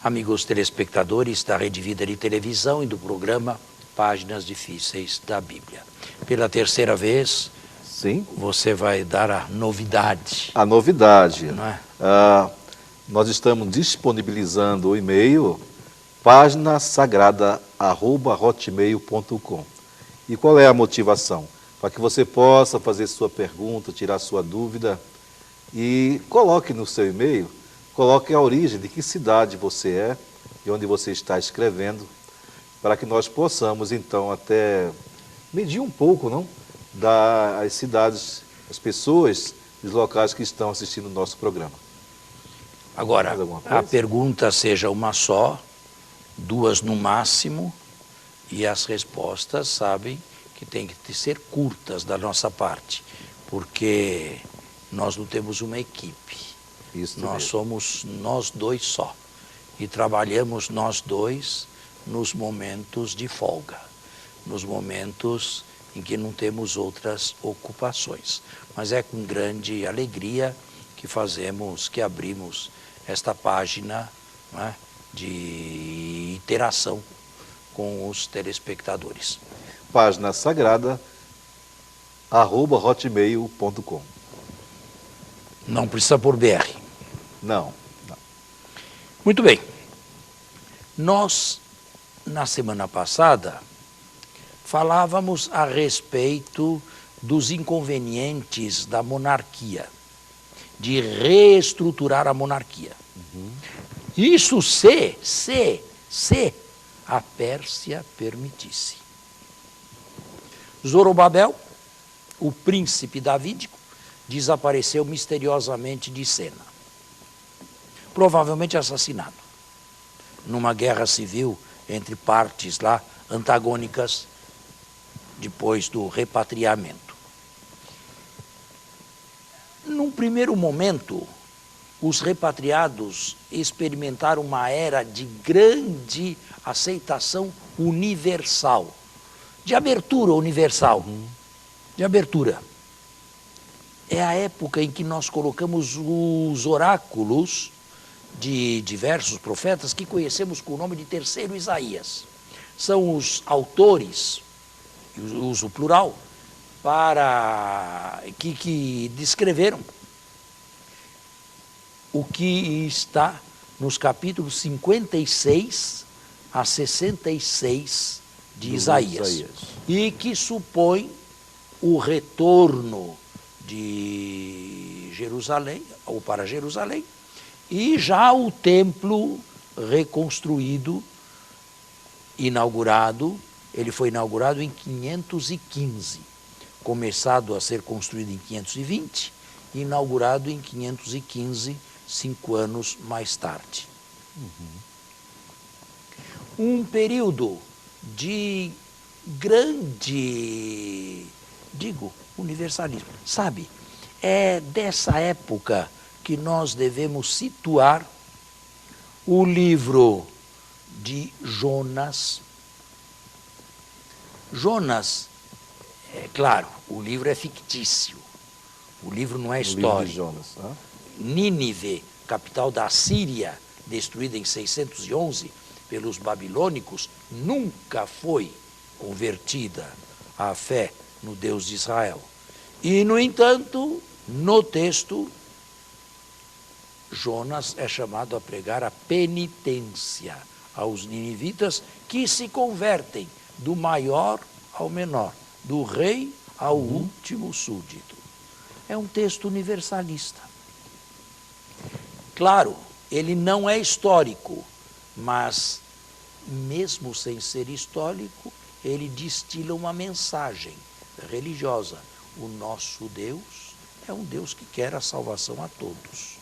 Amigos telespectadores da Rede Vida de Televisão e do programa Páginas Difíceis da Bíblia. Pela terceira vez, sim, você vai dar a novidade. A novidade. Não é? Nós estamos disponibilizando o e-mail paginasagrada@hotmail.com. E qual é a motivação? Para que você possa fazer sua pergunta, tirar sua dúvida e coloque no seu e-mail, coloque a origem, de que cidade você é e onde você está escrevendo, para que nós possamos, então, até medir um pouco, não, das cidades, as pessoas, os locais que estão assistindo o nosso programa. Agora, a pergunta seja uma só, duas no máximo, e as respostas, sabem, que tem que ser curtas da nossa parte, porque nós não temos uma equipe. Isso nós mesmo. Somos nós dois só. E trabalhamos nós dois nos momentos de folga, nos momentos em que não temos outras ocupações. Mas é com grande alegria que abrimos esta página, não é, de interação com os telespectadores. Página Sagrada @hotmail.com. Não precisa pôr BR. Não. Muito bem. Nós, na semana passada, falávamos a respeito dos inconvenientes da monarquia, de reestruturar a monarquia. Isso se a Pérsia permitisse. Zorobabel, o príncipe davídico, desapareceu misteriosamente de cena. Provavelmente assassinado, numa guerra civil entre partes lá antagônicas, depois do repatriamento. Num primeiro momento, os repatriados experimentaram uma era de grande aceitação universal, de abertura universal, de abertura. É a época em que nós colocamos os oráculos de diversos profetas que conhecemos com o nome de Terceiro Isaías. São os autores, uso o plural, que descreveram o que está nos capítulos 56 a 66 de Isaías, e que supõe o retorno de Jerusalém, ou para Jerusalém, e já o templo reconstruído, inaugurado. Ele foi inaugurado em 515, começado a ser construído em 520, inaugurado em 515, 5 anos mais tarde. Um período de grande, universalismo. Sabe, é dessa época que nós devemos situar o livro de Jonas. Jonas, é claro, o livro é fictício, o livro não é histórico. Nínive, capital da Síria, destruída em 611 pelos babilônicos, nunca foi convertida à fé no Deus de Israel. E, no entanto, no texto, Jonas é chamado a pregar a penitência aos ninivitas, que se convertem do maior ao menor, do rei ao último súdito. É um texto universalista. Claro, ele não é histórico, mas, mesmo sem ser histórico, ele destila uma mensagem religiosa. O nosso Deus é um Deus que quer a salvação a todos,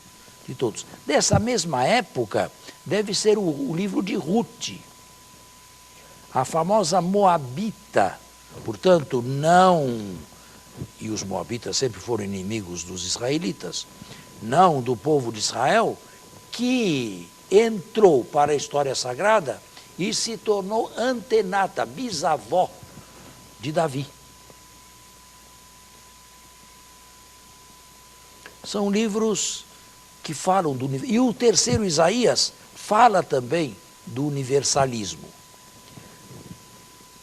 de todos. Dessa mesma época, deve ser o livro de Ruth, a famosa Moabita. Portanto, e os moabitas sempre foram inimigos dos israelitas, não do povo de Israel, que entrou para a história sagrada e se tornou antenata, bisavó de Davi. São livros que falam do universo. E o terceiro Isaías Fala também do universalismo.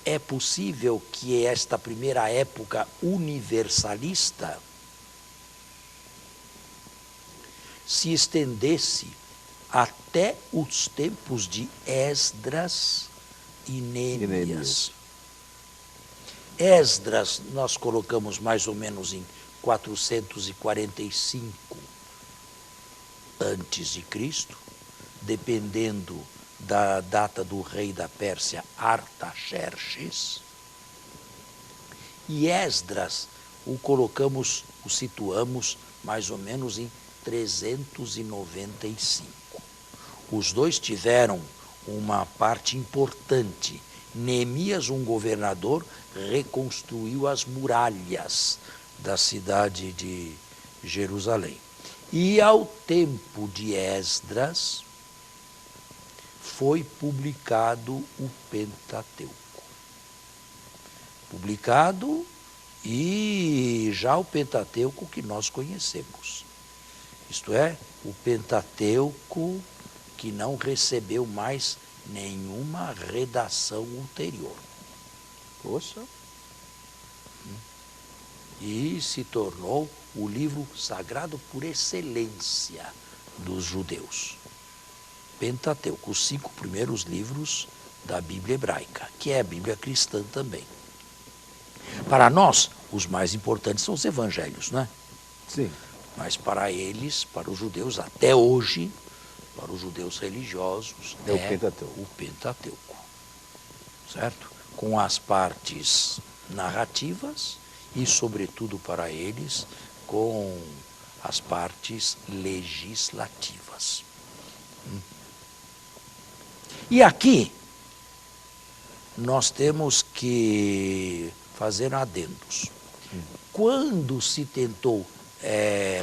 É possível que esta primeira época universalista se estendesse até os tempos de Esdras e Neemias. Esdras nós colocamos mais ou menos em 445 antes de Cristo, dependendo da data do rei da Pérsia, Artaxerxes. E Esdras o situamos mais ou menos em 395. Os dois tiveram uma parte importante. Neemias, um governador, reconstruiu as muralhas da cidade de Jerusalém. E ao tempo de Esdras foi publicado o Pentateuco. Publicado, e já o Pentateuco que nós conhecemos. Isto é, o Pentateuco que não recebeu mais nenhuma redação ulterior. Poxa. E se tornou o livro sagrado por excelência dos judeus. Pentateuco, os 5 primeiros livros da Bíblia hebraica, que é a Bíblia cristã também. Para nós, os mais importantes são os evangelhos, não é? Sim. Mas para eles, para os judeus, até hoje, para os judeus religiosos, é o Pentateuco. Certo? Com as partes narrativas e, sobretudo para eles, com as partes legislativas. E aqui nós temos que fazer adendos. Quando se tentou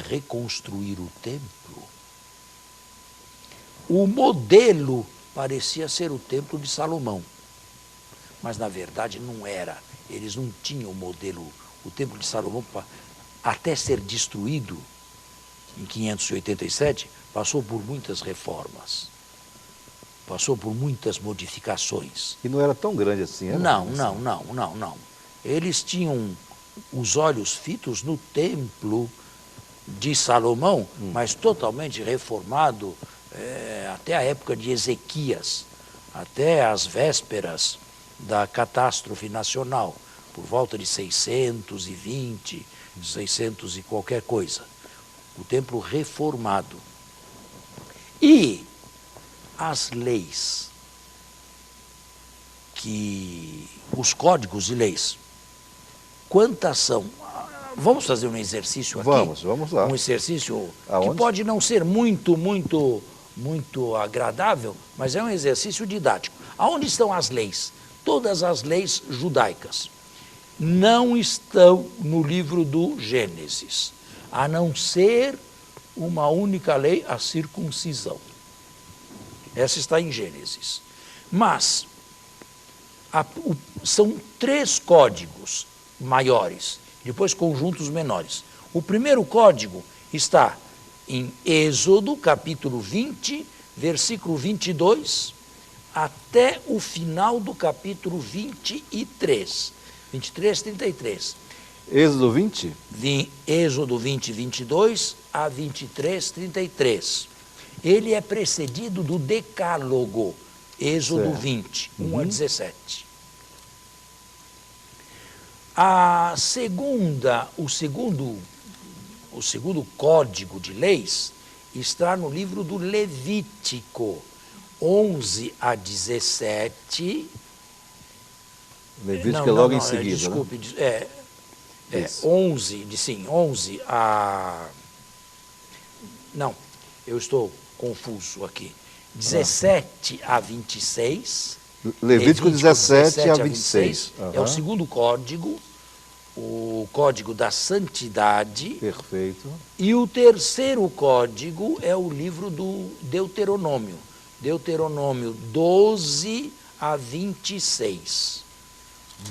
reconstruir o templo, o modelo parecia ser o templo de Salomão, mas na verdade não era. Eles não tinham o modelo. O templo de Salomão, até ser destruído em 587, passou por muitas reformas, passou por muitas modificações. E não era tão grande assim, era? Não. Eles tinham os olhos fitos no templo de Salomão, mas totalmente reformado até a época de Ezequias, até as vésperas da catástrofe nacional, por volta de 620, 600 e qualquer coisa. O templo reformado. E as leis, os códigos de leis, quantas são? Vamos fazer um exercício aqui? Vamos lá. Um exercício Aonde? que pode não ser muito agradável, mas é um exercício didático. Aonde estão as leis? Todas as leis judaicas não estão no livro do Gênesis, a não ser uma única lei, a circuncisão. Essa está em Gênesis. Mas são 3 códigos maiores, depois conjuntos menores. O primeiro código está em Êxodo, capítulo 20, versículo 22, até o final do capítulo 23, 33. Êxodo 20? Êxodo 20, 22 a 23, 33. Ele é precedido do Decálogo, Êxodo 20, 1 a 17. O segundo código de leis está no livro do Levítico, 11 a 17. Levítico é logo em seguida. Desculpe, né? 11 a... Não, eu estou confuso aqui. 17 a 26. Levítico 17 a 26. É o segundo código, o código da santidade. Perfeito. E o terceiro código é o livro do Deuteronômio. Deuteronômio 12 a 26.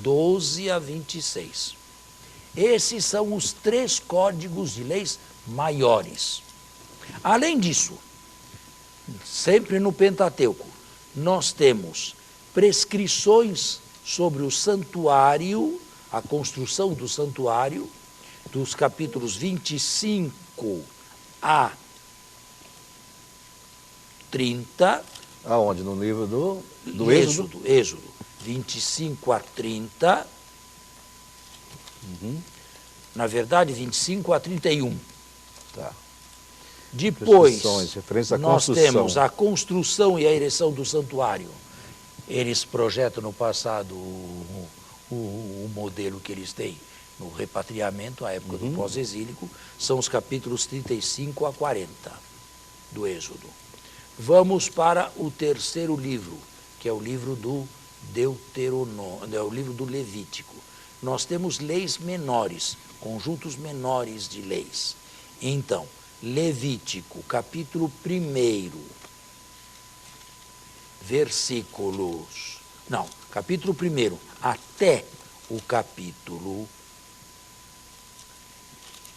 12 a 26. Esses são os 3 códigos de leis maiores. Além disso, sempre no Pentateuco, nós temos prescrições sobre o santuário, a construção do santuário, dos capítulos 25 a 30. Aonde? No livro do Êxodo? Êxodo, 25 a 30. Na verdade, 25 a 31. Tá. Depois, referência à nós construção. temos a construção e a ereção do santuário. Eles projetam no passado o modelo que eles têm no repatriamento, a época do pós-exílico, são os capítulos 35 a 40 do Êxodo. Vamos para o terceiro livro, que é o livro do Deuteronômio, é o livro do Levítico. Nós temos leis menores, conjuntos menores de leis. Então, Levítico, capítulo 1, versículos... Não, capítulo 1 até o capítulo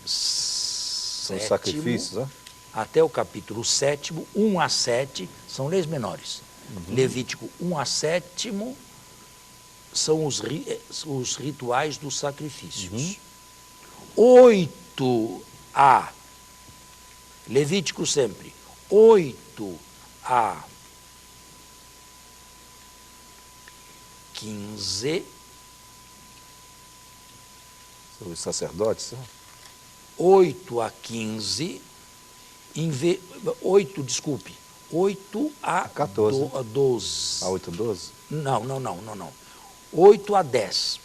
São os sacrifícios, né? Até o capítulo 7, 1 a 7, são leis menores. Levítico 1 a 7 são os rituais dos sacrifícios. 8 a... Levítico sempre, 8 a 15. Sobre os sacerdotes, né? 8 a 15, 8 a 14. 12. A 8 a 12? Não. 8 a 10.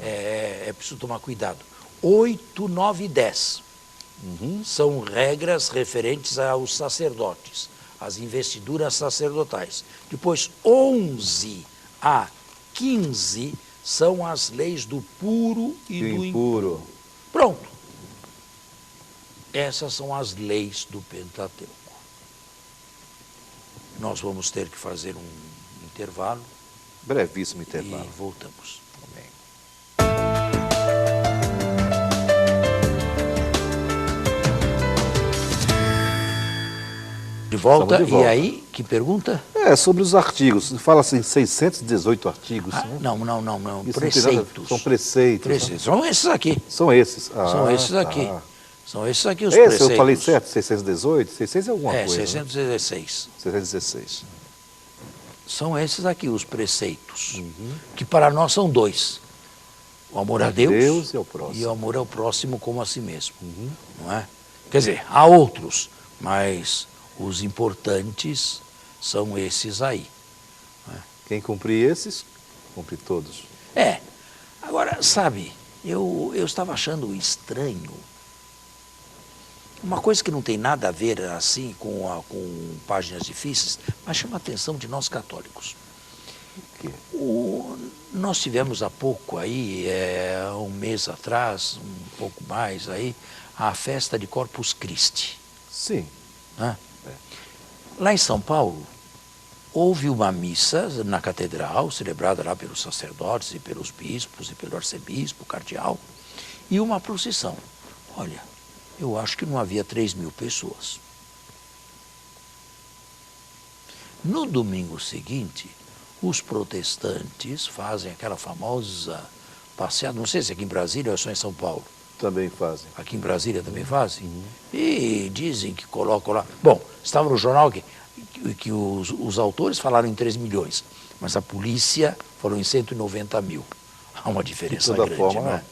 É preciso tomar cuidado. 8, 9 e 10. São regras referentes aos sacerdotes, às investiduras sacerdotais. Depois, 11 a 15 são as leis do puro e do impuro. Pronto. Essas são as leis do Pentateuco. Nós vamos ter que fazer um intervalo. Brevíssimo intervalo. E voltamos. Amém. De volta, de volta. E aí, que pergunta? Sobre os artigos. Fala assim, 618 artigos. Né? Não. Isso Preceitos. São preceitos. Preceitos. São esses aqui. São esses. São esses aqui. Tá. São esses aqui os preceitos. Eu falei certo? 618? 600 é alguma coisa. 616. 616. São esses aqui os preceitos, que para nós são dois. O amor a Deus e ao próximo. E o amor ao próximo como a si mesmo. Não é? Quer dizer, há outros, mas os importantes são esses aí. Quem cumprir esses, cumpre todos. Agora, sabe, eu estava achando estranho uma coisa que não tem nada a ver assim com páginas difíceis, mas chama a atenção de nós católicos. Nós tivemos há pouco aí, um mês atrás, um pouco mais aí, a festa de Corpus Christi. Sim. Lá em São Paulo, houve uma missa na catedral, celebrada lá pelos sacerdotes e pelos bispos e pelo arcebispo, cardeal, e uma procissão. Olha, eu acho que não havia 3.000 pessoas. No domingo seguinte, os protestantes fazem aquela famosa passeada, não sei se aqui em Brasília ou só em São Paulo. Também fazem. Aqui em Brasília também fazem? E dizem que colocam lá... Bom, estava no jornal que os autores falaram em 3 milhões, mas a polícia falou em 190 mil. Há uma diferença grande, não é?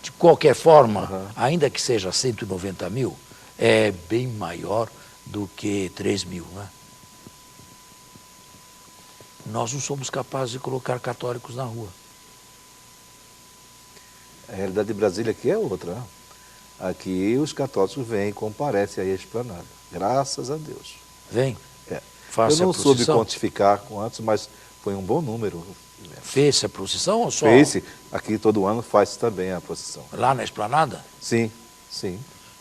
De qualquer forma, ainda que seja 190 mil, é bem maior do que 3 mil, não é? Nós não somos capazes de colocar católicos na rua. A realidade de Brasília aqui é outra. Né? Aqui os católicos vêm e comparecem aí à esplanada. Graças a Deus. Vem. Eu não soube quantificar quantos, mas foi um bom número. Fez-se a procissão ou só? Fez-se. Aqui todo ano faz também a procissão. Lá na esplanada? Sim.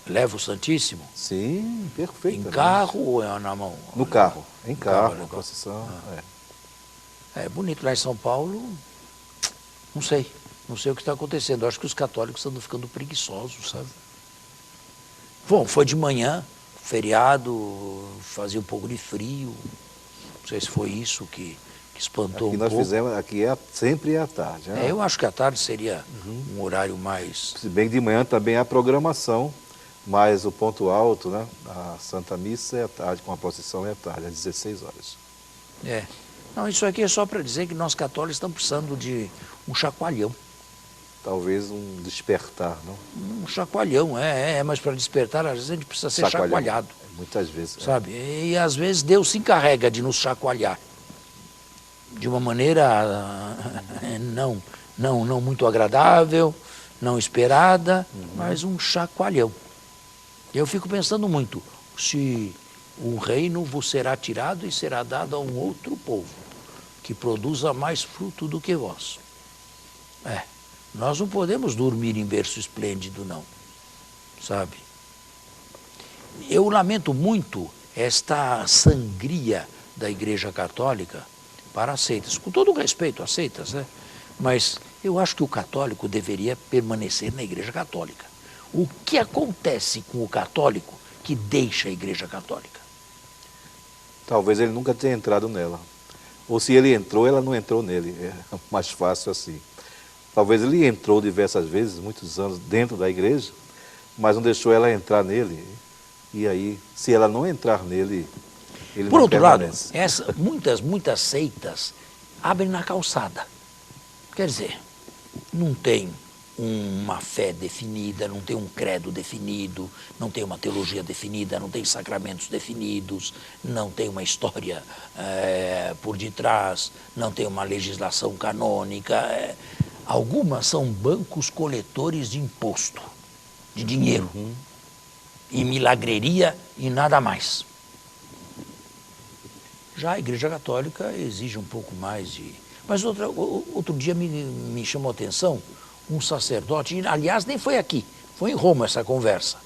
Leva o Santíssimo? Sim, perfeito. Em carro ou é na mão? No carro. Em carro, a procissão. É bonito. Lá em São Paulo, não sei o que está acontecendo. Eu acho que os católicos estão ficando preguiçosos, sabe? Bom, foi de manhã, feriado, fazia um pouco de frio. Não sei se foi isso que espantou Aqui um nós pouco. fizemos, aqui sempre é à tarde. Né? Eu acho que à tarde seria um horário mais... Se bem que de manhã também há programação, mas o ponto alto, né? A Santa Missa é à tarde, com a procissão é à tarde, às 16 horas. Não, isso aqui é só para dizer que nós católicos estamos precisando de um chacoalhão. Talvez um despertar, não? Um chacoalhão, mas para despertar, às vezes a gente precisa ser Chacoalhão. chacoalhado. Muitas vezes. Sabe? E às vezes Deus se encarrega de nos chacoalhar. De uma maneira não muito agradável, não esperada, mas um chacoalhão. Eu fico pensando muito, se o reino vos será tirado e será dado a um outro povo, que produza mais fruto do que vós. Nós não podemos dormir em berço esplêndido, não, sabe? Eu lamento muito esta sangria da Igreja Católica para as seitas, com todo o respeito às seitas, né? Mas eu acho que o católico deveria permanecer na Igreja Católica. O que acontece com o católico que deixa a Igreja Católica? Talvez ele nunca tenha entrado nela. Ou se ele entrou, ela não entrou nele. É mais fácil assim. Talvez ele entrou diversas vezes, muitos anos, dentro da igreja, mas não deixou ela entrar nele. E aí, se ela não entrar nele, ele Por não outro lado, permanece. muitas seitas abrem na calçada. Quer dizer, não tem uma fé definida, não tem um credo definido, não tem uma teologia definida, não tem sacramentos definidos, não tem uma história por detrás, não tem uma legislação canônica. Algumas são bancos coletores de imposto, de dinheiro, e milagreria e nada mais. Já a Igreja Católica exige um pouco mais de... Mas outro dia me chamou a atenção um sacerdote, aliás, nem foi aqui, foi em Roma essa conversa.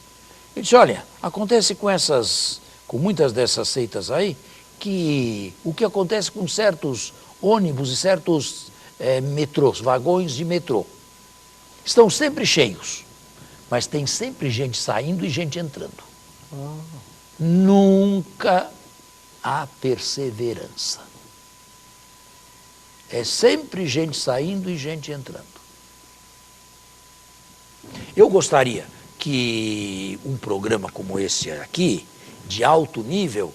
Ele disse, olha, acontece com muitas dessas seitas aí, que o que acontece com certos ônibus e certos metrôs, vagões de metrô, estão sempre cheios, mas tem sempre gente saindo e gente entrando. Nunca há perseverança. É sempre gente saindo e gente entrando. Eu gostaria que um programa como esse aqui, de alto nível,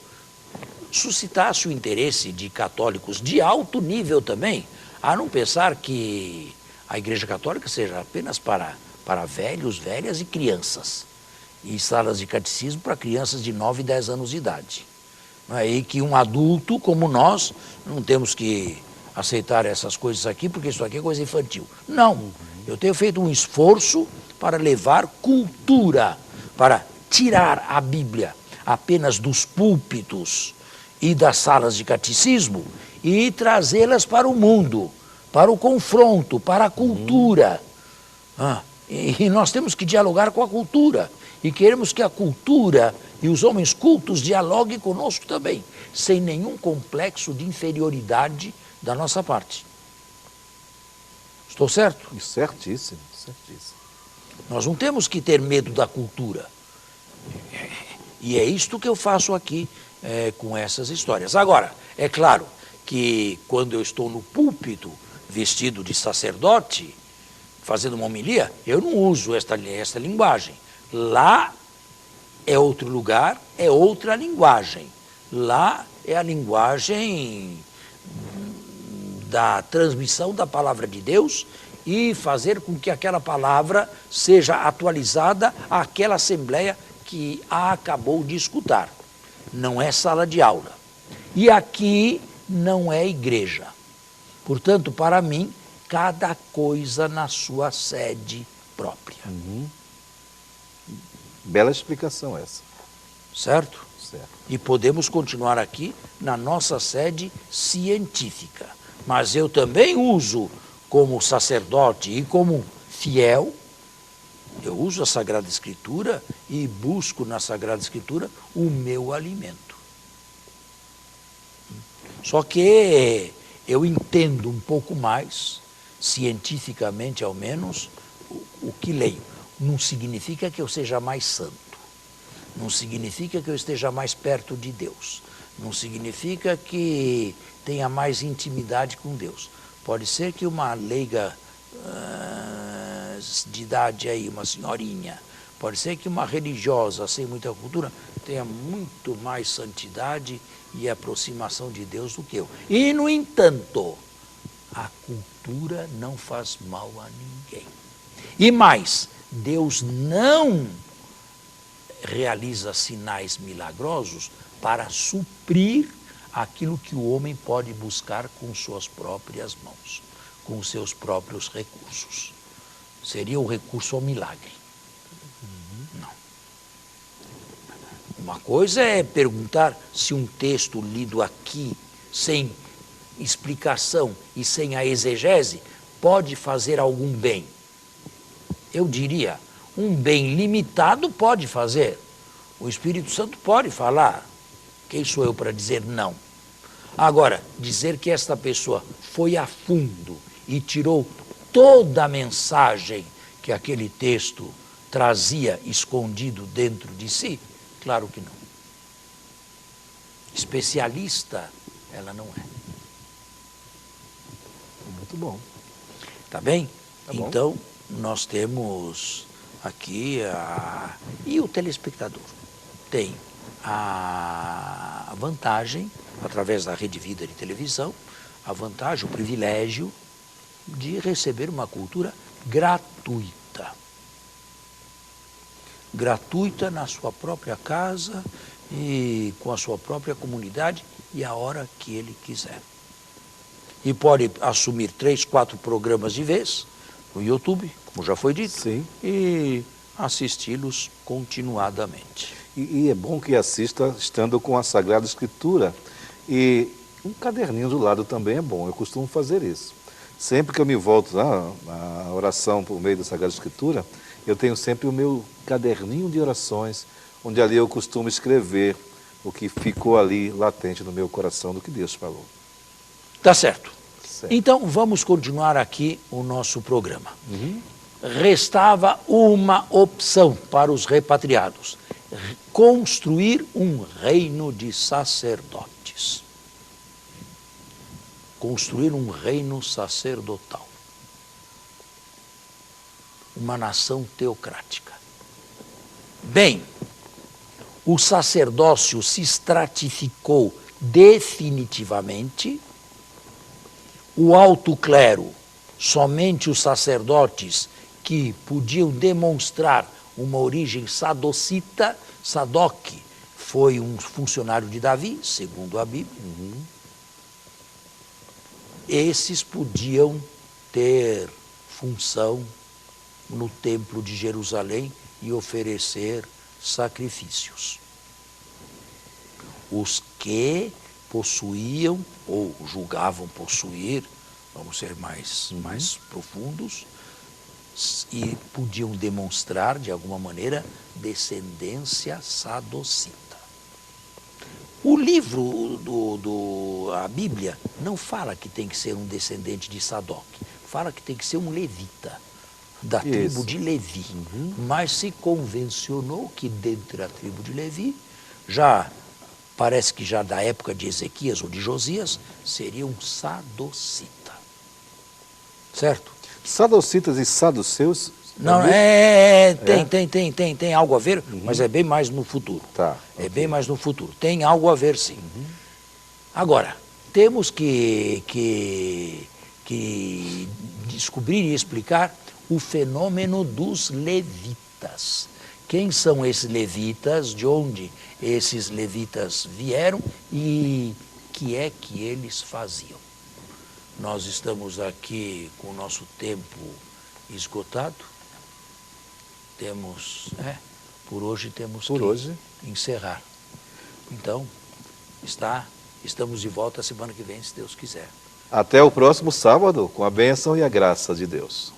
suscitasse o interesse de católicos de alto nível também, a não pensar que a Igreja Católica seja apenas para velhos, velhas e crianças, e salas de catecismo para crianças de 9 e 10 anos de idade. E que um adulto como nós não temos que aceitar essas coisas aqui, porque isso aqui é coisa infantil. Não, eu tenho feito um esforço para levar cultura, para tirar a Bíblia apenas dos púlpitos e das salas de catecismo e trazê-las para o mundo, para o confronto, para a cultura. E nós temos que dialogar com a cultura e queremos que a cultura e os homens cultos dialoguem conosco também, sem nenhum complexo de inferioridade da nossa parte. Estou certo? Certíssimo, certíssimo. Nós não temos que ter medo da cultura. E é isto que eu faço aqui com essas histórias. Agora, é claro que quando eu estou no púlpito, vestido de sacerdote, fazendo uma homilia, eu não uso esta linguagem. Lá é outro lugar, é outra linguagem. Lá é a linguagem da transmissão da palavra de Deus e fazer com que aquela palavra seja atualizada àquela assembleia que a acabou de escutar. Não é sala de aula. E aqui não é igreja. Portanto, para mim, cada coisa na sua sede própria. Bela explicação essa. Certo? Certo. E podemos continuar aqui na nossa sede científica. Mas eu também uso, como sacerdote e como fiel, eu uso a Sagrada Escritura e busco na Sagrada Escritura o meu alimento. Só que eu entendo um pouco mais, cientificamente ao menos, o que leio. Não significa que eu seja mais santo. Não significa que eu esteja mais perto de Deus. Não significa que tenha mais intimidade com Deus. Pode ser que uma leiga de idade aí, uma senhorinha, pode ser que uma religiosa sem muita cultura tenha muito mais santidade e aproximação de Deus do que eu. E, no entanto, a cultura não faz mal a ninguém. E mais, Deus não realiza sinais milagrosos para suprir aquilo que o homem pode buscar com suas próprias mãos, com os seus próprios recursos. Seria o recurso ao milagre. Não. Uma coisa é perguntar se um texto lido aqui, sem explicação e sem a exegese, pode fazer algum bem. Eu diria, um bem limitado pode fazer. O Espírito Santo pode falar. Quem sou eu para dizer não? Agora, dizer que esta pessoa foi a fundo e tirou toda a mensagem que aquele texto trazia escondido dentro de si, claro que não. Especialista, ela não é. Muito bom. Tá bem? Tá bom. Então, nós temos aqui e o telespectador tem a vantagem, através da Rede Vida de televisão, a vantagem, o privilégio de receber uma cultura gratuita. Gratuita na sua própria casa e com a sua própria comunidade e a hora que ele quiser. E pode assumir 3, 4 programas de vez no YouTube, como já foi dito, Sim. E assisti-los continuadamente. E é bom que assista estando com a Sagrada Escritura. E um caderninho do lado também é bom, eu costumo fazer isso. Sempre que eu me volto à oração por meio da Sagrada Escritura, eu tenho sempre o meu caderninho de orações, onde ali eu costumo escrever o que ficou ali latente no meu coração do que Deus falou. Tá certo. Certo. Então, vamos continuar aqui o nosso programa. Restava uma opção para os repatriados: construir um reino de sacerdotes. Construir um reino sacerdotal. Uma nação teocrática. Bem, o sacerdócio se estratificou definitivamente. O alto clero, somente os sacerdotes que podiam demonstrar uma origem sadocita. Sadoc foi um funcionário de Davi, segundo a Bíblia. Esses podiam ter função no templo de Jerusalém e oferecer sacrifícios. Os que possuíam ou julgavam possuir, vamos ser mais profundos, e podiam demonstrar de alguma maneira descendência sadocita. O livro a Bíblia não fala que tem que ser um descendente de Sadoc, fala que tem que ser um levita, da tribo de Levi. Mas se convencionou que dentro da tribo de Levi, parece que já da época de Ezequias ou de Josias, seria um sadocita. Certo? Sadocitas e saduceus? Não, tem algo a ver, mas é bem mais no futuro. Tá, é bem mais no futuro. Tem algo a ver, sim. Agora, temos que descobrir e explicar o fenômeno dos levitas. Quem são esses levitas, de onde esses levitas vieram e o que é que eles faziam? Nós estamos aqui com o nosso tempo esgotado. Por hoje temos que encerrar. Então, estamos de volta a semana que vem, se Deus quiser. Até o próximo sábado, com a bênção e a graça de Deus.